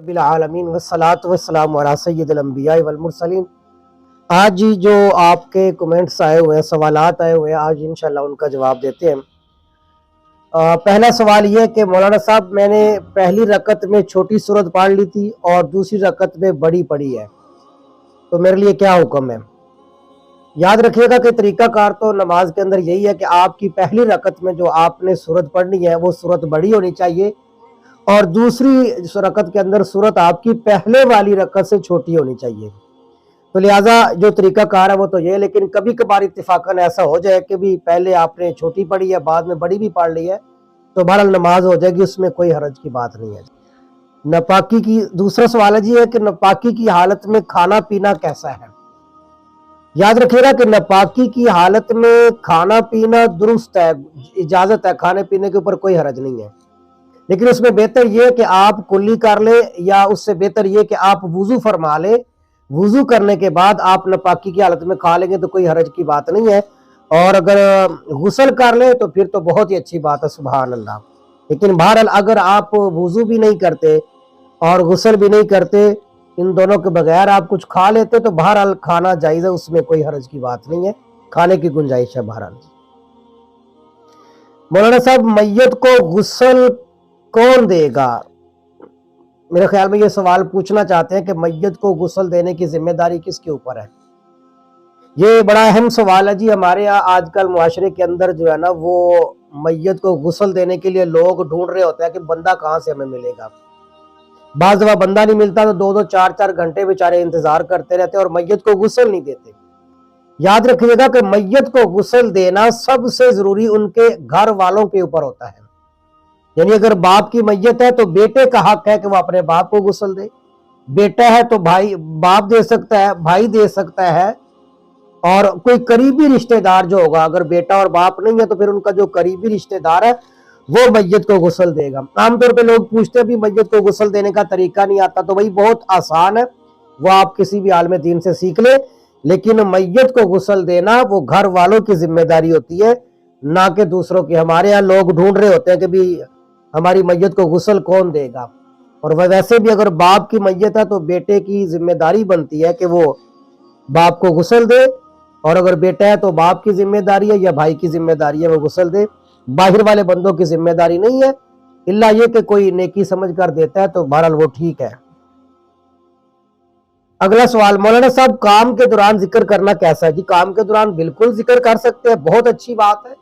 رب العالمین والصلاة والسلام علی سید الانبیاء والمرسلین۔ آج جو آپ کے کومنٹس آئے ہوئے ہیں، سوالات آئے ہوئے ہیں، آج انشاءاللہ ان کا جواب دیتے ہیں۔ پہلا سوال یہ کہ مولانا صاحب میں نے پہلی رکعت میں چھوٹی سورت پڑھ لی تھی اور دوسری رکعت میں بڑی پڑھی ہے، تو میرے لیے کیا حکم ہے؟ یاد رکھیے گا کہ طریقہ کار تو نماز کے اندر یہی ہے کہ آپ کی پہلی رکعت میں جو آپ نے سورت پڑھنی ہے وہ سورت بڑی ہونی چاہیے، اور دوسری رکعت کے اندر سورت آپ کی پہلے والی رکعت سے چھوٹی ہونی چاہیے۔ تو لہٰذا جو طریقہ کار ہے وہ تو یہ، لیکن کبھی کبھار اتفاقاً ایسا ہو جائے کہ بھی پہلے آپ نے چھوٹی پڑھی ہے بعد میں بڑی بھی پڑھ لی ہے، تو بہرحال نماز ہو جائے گی، اس میں کوئی حرج کی بات نہیں ہے۔ ناپاکی کی دوسرا سوال ہے کہ ناپاکی کی حالت میں کھانا پینا کیسا ہے؟ یاد رکھیے گا کہ ناپاکی کی حالت میں کھانا پینا درست ہے، اجازت ہے، کھانے پینے کے اوپر کوئی حرج نہیں ہے، لیکن اس میں بہتر یہ کہ آپ کلی کر لیں، یا اس سے بہتر یہ کہ آپ وضو فرما لیں، وضو کرنے کے بعد آپ ناپاکی کی حالت میں کھا لیں گے تو کوئی حرج کی بات نہیں ہے، اور اگر غسل کر لیں تو پھر تو بہت ہی اچھی بات ہے، سبحان اللہ۔ لیکن بہرحال اگر آپ وضو بھی نہیں کرتے اور غسل بھی نہیں کرتے، ان دونوں کے بغیر آپ کچھ کھا لیتے تو بہرحال کھانا جائز ہے، اس میں کوئی حرج کی بات نہیں ہے، کھانے کی گنجائش ہے بہرحال۔ مولانا صاحب میت کو غسل کون دے گا؟ میرے خیال میں یہ سوال پوچھنا چاہتے ہیں کہ میت کو غسل دینے کی ذمہ داری کس کے اوپر ہے۔ یہ بڑا اہم سوال ہے جی۔ ہمارے یہاں آج کل معاشرے کے اندر جو ہے نا، وہ میت کو غسل دینے کے لیے لوگ ڈھونڈ رہے ہوتے ہیں کہ بندہ کہاں سے ہمیں ملے گا۔ بعض دفعہ بندہ نہیں ملتا تو 2-4 گھنٹے بیچارے انتظار کرتے رہتے اور میت کو غسل نہیں دیتے۔ یاد رکھیے گا کہ میت کو غسل دینا سب سے ضروری ان کے گھر والوں کے اوپر ہوتا ہے، یعنی اگر باپ کی میت ہے تو بیٹے کا حق ہے کہ وہ اپنے باپ کو غسل دے، بیٹا ہے تو بھائی باپ دے سکتا ہے، بھائی دے سکتا ہے، اور کوئی قریبی رشتہ دار جو ہوگا، اگر بیٹا اور باپ نہیں ہے تو پھر ان کا جو قریبی رشتہ دار ہے وہ میت کو غسل دے گا۔ عام طور پہ لوگ پوچھتے ہیں بھی میت کو غسل دینے کا طریقہ نہیں آتا، تو وہی بہت آسان ہے، وہ آپ کسی بھی عالم دین سے سیکھ لیں، لیکن میت کو غسل دینا وہ گھر والوں کی ذمہ داری ہوتی ہے، نہ کہ دوسروں کی۔ ہمارے ہاں لوگ ڈھونڈ رہے ہوتے ہیں کہ بھی ہماری میت کو غسل کون دے گا، اور ویسے بھی اگر باپ کی میت ہے تو بیٹے کی ذمہ داری بنتی ہے کہ وہ باپ کو غسل دے، اور اگر بیٹا ہے تو باپ کی ذمہ داری ہے یا بھائی کی ذمہ داری ہے وہ غسل دے، باہر والے بندوں کی ذمہ داری نہیں ہے، الا یہ کہ کوئی نیکی سمجھ کر دیتا ہے تو بہرحال وہ ٹھیک ہے۔ اگلا سوال، مولانا صاحب کام کے دوران ذکر کرنا کیسا ہے؟ جی کام کے دوران بالکل ذکر کر سکتے ہیں، بہت اچھی بات ہے،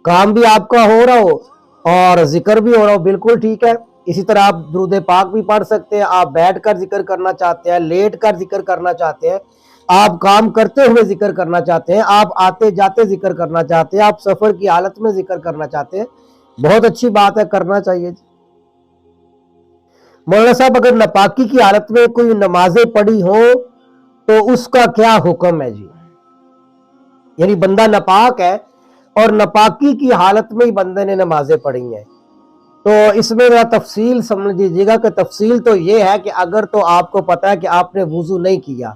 کام بھی آپ کا ہو رہا ہو اور ذکر بھی ہو رہا ہو، بالکل ٹھیک ہے۔ اسی طرح آپ درود پاک بھی پڑھ سکتے ہیں، آپ بیٹھ کر ذکر کرنا چاہتے ہیں، لیٹ کر ذکر کرنا چاہتے ہیں، آپ کام کرتے ہوئے ذکر کرنا چاہتے ہیں، آپ آتے جاتے ذکر کرنا چاہتے ہیں، آپ سفر کی حالت میں ذکر کرنا چاہتے ہیں، بہت اچھی بات ہے، کرنا چاہیے۔ مولانا صاحب اگر ناپاکی کی حالت میں کوئی نمازیں پڑھی ہوں تو اس کا کیا حکم ہے جی؟ یعنی بندہ ناپاک ہے اور ناپاکی کی حالت میں ہی بندے نے نمازیں پڑھی ہیں، تو اس میں ذرا تفصیل سمجھ لیجیے گا کہ تفصیل تو یہ ہے کہ اگر تو آپ کو پتا ہے کہ آپ نے وضو نہیں کیا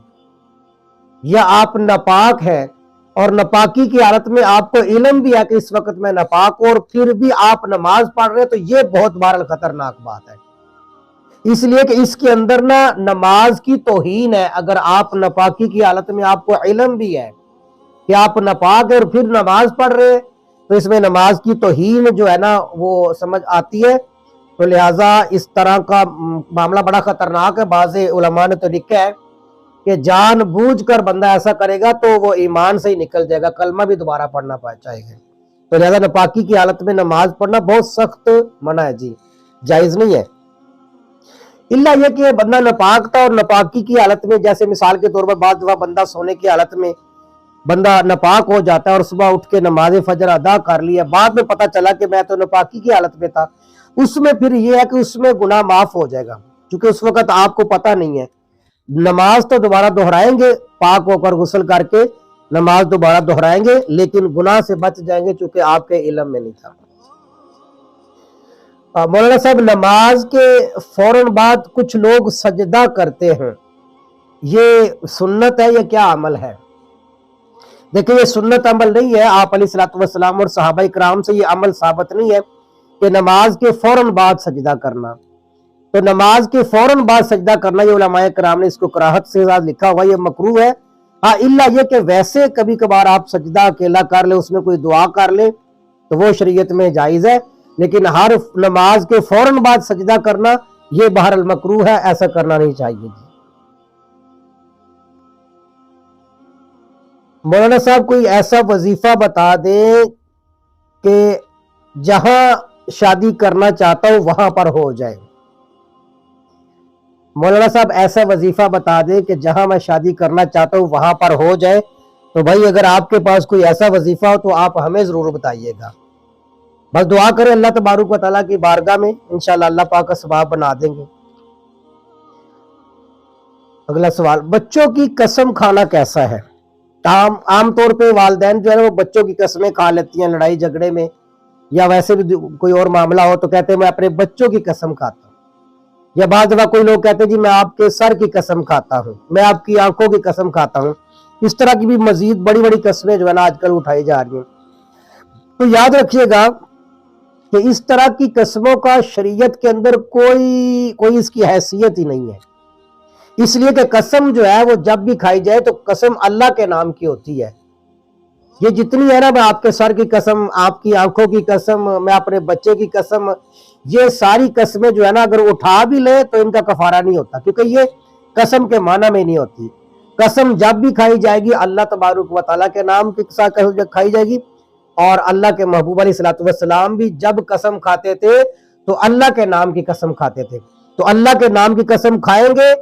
یا آپ ناپاک ہے اور ناپاکی کی حالت میں آپ کو علم بھی ہے کہ اس وقت میں ناپاک ہوں اور پھر بھی آپ نماز پڑھ رہے ہیں، تو یہ بہت بہرحال خطرناک بات ہے، اس لیے کہ اس کے اندر نماز کی توہین ہے۔ اگر آپ ناپاکی کی حالت میں آپ کو علم بھی ہے کہ آپ ناپاک ہیں اور پھر نماز پڑھ رہے ہیں، تو اس میں نماز کی توہین جو ہے نا وہ سمجھ آتی ہے، تو لہٰذا اس طرح کا معاملہ بڑا خطرناک ہے۔ بعض علماء نے تو لکھا ہے کہ جان بوجھ کر بندہ ایسا کرے گا تو وہ ایمان سے ہی نکل جائے گا، کلمہ بھی دوبارہ پڑھنا چاہے گا، تو لہٰذا ناپاکی کی حالت میں نماز پڑھنا بہت سخت منع ہے جی، جائز نہیں ہے، الا یہ کہ بندہ ناپاک تھا اور ناپاکی کی حالت میں، جیسے مثال کے طور پر بعض دفعہ بندہ سونے کی حالت میں بندہ ناپاک ہو جاتا ہے اور صبح اٹھ کے نماز فجر ادا کر لیا، بعد میں پتہ چلا کہ میں تو ناپاکی کی حالت میں تھا، اس میں پھر یہ ہے کہ اس میں گناہ معاف ہو جائے گا، کیونکہ اس وقت آپ کو پتہ نہیں ہے، نماز تو دوبارہ دہرائیں گے، پاک ہو کر غسل کر کے نماز دوبارہ دہرائیں گے، لیکن گناہ سے بچ جائیں گے چونکہ آپ کے علم میں نہیں تھا۔ مولانا صاحب نماز کے فوراً بعد کچھ لوگ سجدہ کرتے ہیں، یہ سنت ہے یا کیا عمل ہے؟ دیکھیں یہ سنت عمل نہیں ہے، آپ علیہ الصلوۃ والسلام اور صحابہ کرام سے یہ عمل ثابت نہیں ہے کہ نماز کے فوراً بعد سجدہ کرنا۔ تو نماز کے فوراً بعد سجدہ کرنا، یہ علماء کرام نے اس کو کراہت سے ساتھ لکھا ہوا، یہ مکروہ ہے۔ ہاں الا یہ کہ ویسے کبھی کبھار آپ سجدہ اکیلا کر لیں، اس میں کوئی دعا کر لیں تو وہ شریعت میں جائز ہے، لیکن ہر نماز کے فوراً بعد سجدہ کرنا یہ بہرحال مکروہ ہے، ایسا کرنا نہیں چاہیے۔ مولانا صاحب کوئی ایسا وظیفہ بتا دیں کہ جہاں شادی کرنا چاہتا ہوں وہاں پر ہو جائے۔ مولانا صاحب ایسا وظیفہ بتا دیں کہ جہاں میں شادی کرنا چاہتا ہوں وہاں پر ہو جائے۔ تو بھائی اگر آپ کے پاس کوئی ایسا وظیفہ ہو تو آپ ہمیں ضرور بتائیے گا، بس دعا کریں اللہ تبارک و تعالیٰ کی بارگاہ میں، انشاءاللہ اللہ پاک کا ثواب بنا دیں گے۔ اگلا سوال، بچوں کی قسم کھانا کیسا ہے؟ عام طور پہ والدین جو ہے وہ بچوں کی قسمیں کھا لیتی ہیں لڑائی جھگڑے میں، یا ویسے بھی کوئی اور معاملہ ہو تو کہتے ہیں میں اپنے بچوں کی قسم کھاتا ہوں، یا بعض دفعہ کوئی لوگ کہتے ہیں جی میں آپ کے سر کی قسم کھاتا ہوں، میں آپ کی آنکھوں کی قسم کھاتا ہوں۔ اس طرح کی بھی مزید بڑی بڑی قسمیں جو ہے نا آج کل اٹھائی جا رہی ہیں۔ تو یاد رکھیے گا کہ اس طرح کی قسموں کا شریعت کے اندر کوئی اس کی حیثیت ہی نہیں ہے، اس لیے کہ قسم جو ہے وہ جب بھی کھائی جائے تو قسم اللہ کے نام کی ہوتی ہے۔ یہ جتنی ہے نا، میں آپ کے سر کی قسم، آپ کی آنکھوں کی قسم، میں اپنے بچے کی قسم، یہ ساری قسمیں جو ہے نا اگر اٹھا بھی لے تو ان کا کفارہ نہیں ہوتا، کیونکہ یہ قسم کے معنی میں نہیں ہوتی۔ قسم جب بھی کھائی جائے گی اللہ تبارک و تعالیٰ کے نام کی ساتھ کھائی جائے گی، اور اللہ کے محبوب علیہ السلام بھی جب قسم کھاتے تھے تو اللہ کے نام کی قسم کھاتے تھے۔ تو اللہ کے نام کی قسم کھائیں گے،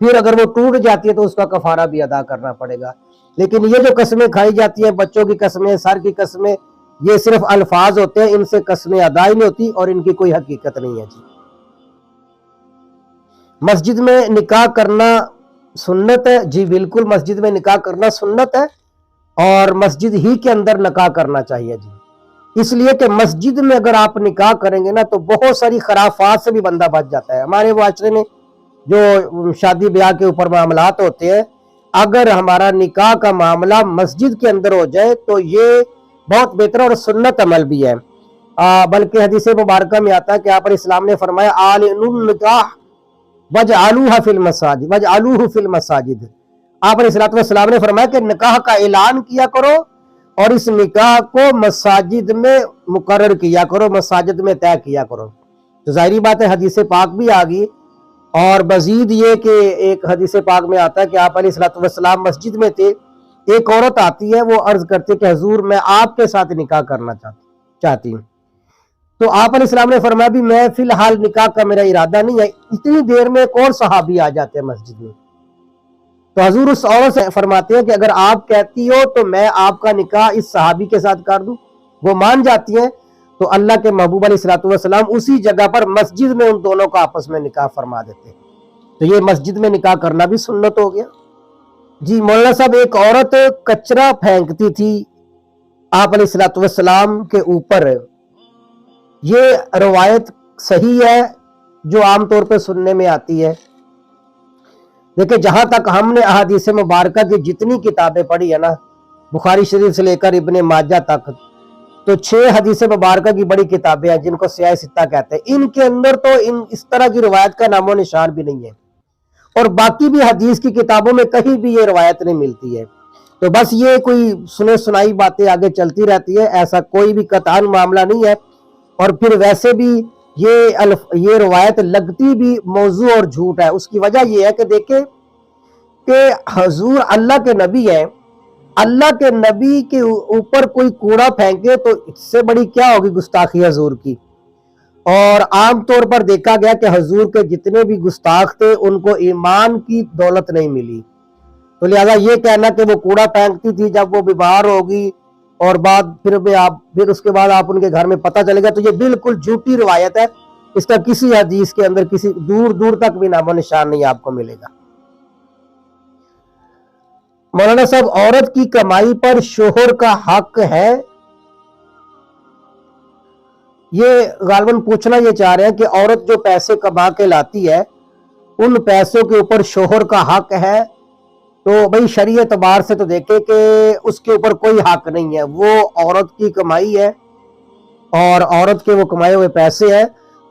پھر اگر وہ ٹوٹ جاتی ہے تو اس کا کفارہ بھی ادا کرنا پڑے گا۔ لیکن یہ جو قسمیں کھائی جاتی ہیں، بچوں کی قسمیں، سر کی قسمیں، یہ صرف الفاظ ہوتے ہیں، ان سے قسمیں ادا ہی نہیں ہوتی اور ان کی کوئی حقیقت نہیں ہے جی۔ مسجد میں نکاح کرنا سنت ہے؟ جی بالکل، مسجد میں نکاح کرنا سنت ہے، اور مسجد ہی کے اندر نکاح کرنا چاہیے جی، اس لیے کہ مسجد میں اگر آپ نکاح کریں گے نا تو بہت ساری خرافات سے بھی بندہ بچ جاتا ہے۔ ہمارے معاشرے میں جو شادی بیاہ کے اوپر معاملات ہوتے ہیں، اگر ہمارا نکاح کا معاملہ مسجد کے اندر ہو جائے تو یہ بہت بہتر اور سنت عمل بھی ہے۔ بلکہ حدیث مبارکہ میں آتا ہے کہ آپ علیہ السلام نے فرمایا اعلنوا النکاح وجعلوہ فی المساجد۔ آپ علیہ السلام نے فرمایا کہ نکاح کا اعلان کیا کرو اور اس نکاح کو مساجد میں مقرر کیا کرو، مساجد میں طے کیا کرو۔ تو ظاہری بات ہے حدیث پاک بھی آ گئی، اور مزید یہ کہ ایک حدیث پاک میں آتا ہے کہ آپ علیہ السلام مسجد میں تھے، ایک عورت آتی ہے، وہ عرض کرتے کہ حضور میں آپ کے ساتھ نکاح کرنا چاہتی ہوں۔ تو آپ علیہ السلام نے فرمایا بھی میں فی الحال نکاح کا میرا ارادہ نہیں ہے۔ اتنی دیر میں ایک اور صحابی آ جاتے ہیں مسجد میں، تو حضور اس عورت سے فرماتے ہیں کہ اگر آپ کہتی ہو تو میں آپ کا نکاح اس صحابی کے ساتھ کر دوں۔ وہ مان جاتی ہیں، تو اللہ کے محبوب علیہ السلام اسی جگہ پر مسجد میں ان دونوں کا آپس میں نکاح فرما دیتے ہیں۔ تو یہ مسجد میں نکاح کرنا بھی سنت ہو گیا جی۔ مولانا صاحب ایک عورت کچرا پھینکتی تھی آپ علیہ السلام کے اوپر، یہ روایت صحیح ہے جو عام طور پہ سننے میں آتی ہے؟ دیکھیں جہاں تک ہم نے احادیث مبارکہ کی جتنی کتابیں پڑھی ہے نا، بخاری شریف سے لے کر ابن ماجہ تک، تو 6 حدیث مبارکہ کی بڑی کتابیں ہیں جن کو سیاہ ستہ کہتے ہیں، ان کے اندر تو اس طرح کی روایت کا نام و نشان بھی نہیں ہے، اور باقی بھی حدیث کی کتابوں میں کہیں بھی یہ روایت نہیں ملتی ہے۔ تو بس یہ کوئی سنے سنائی باتیں آگے چلتی رہتی ہے، ایسا کوئی بھی قطعاً معاملہ نہیں ہے۔ اور پھر ویسے بھی یہ روایت لگتی بھی موضوع اور جھوٹ ہے۔ اس کی وجہ یہ ہے کہ دیکھیں کہ حضور اللہ کے نبی ہیں، اللہ کے نبی کے اوپر کوئی کوڑا پھینکے تو اس سے بڑی کیا ہوگی گستاخی حضور کی۔ اور عام طور پر دیکھا گیا کہ حضور کے جتنے بھی گستاخ تھے ان کو ایمان کی دولت نہیں ملی، تو لہذا یہ کہنا کہ وہ کوڑا پھینکتی تھی جب وہ بیمار ہوگی اور پھر اس کے بعد آپ ان کے گھر میں پتہ چلے گا، تو یہ بالکل جھوٹی روایت ہے۔ اس کا کسی حدیث کے اندر کسی دور تک بھی نام و نشان نہیں آپ کو ملے گا۔ مولانا صاحب عورت کی کمائی پر شوہر کا حق ہے؟ یہ غالباً پوچھنا یہ چاہ رہے ہیں کہ عورت جو پیسے کما کے لاتی ہے ان پیسوں کے اوپر شوہر کا حق ہے؟ تو بھئی شرعی اعتبار سے تو دیکھیں کہ اس کے اوپر کوئی حق نہیں ہے، وہ عورت کی کمائی ہے اور عورت کے وہ کمائے ہوئے پیسے ہیں،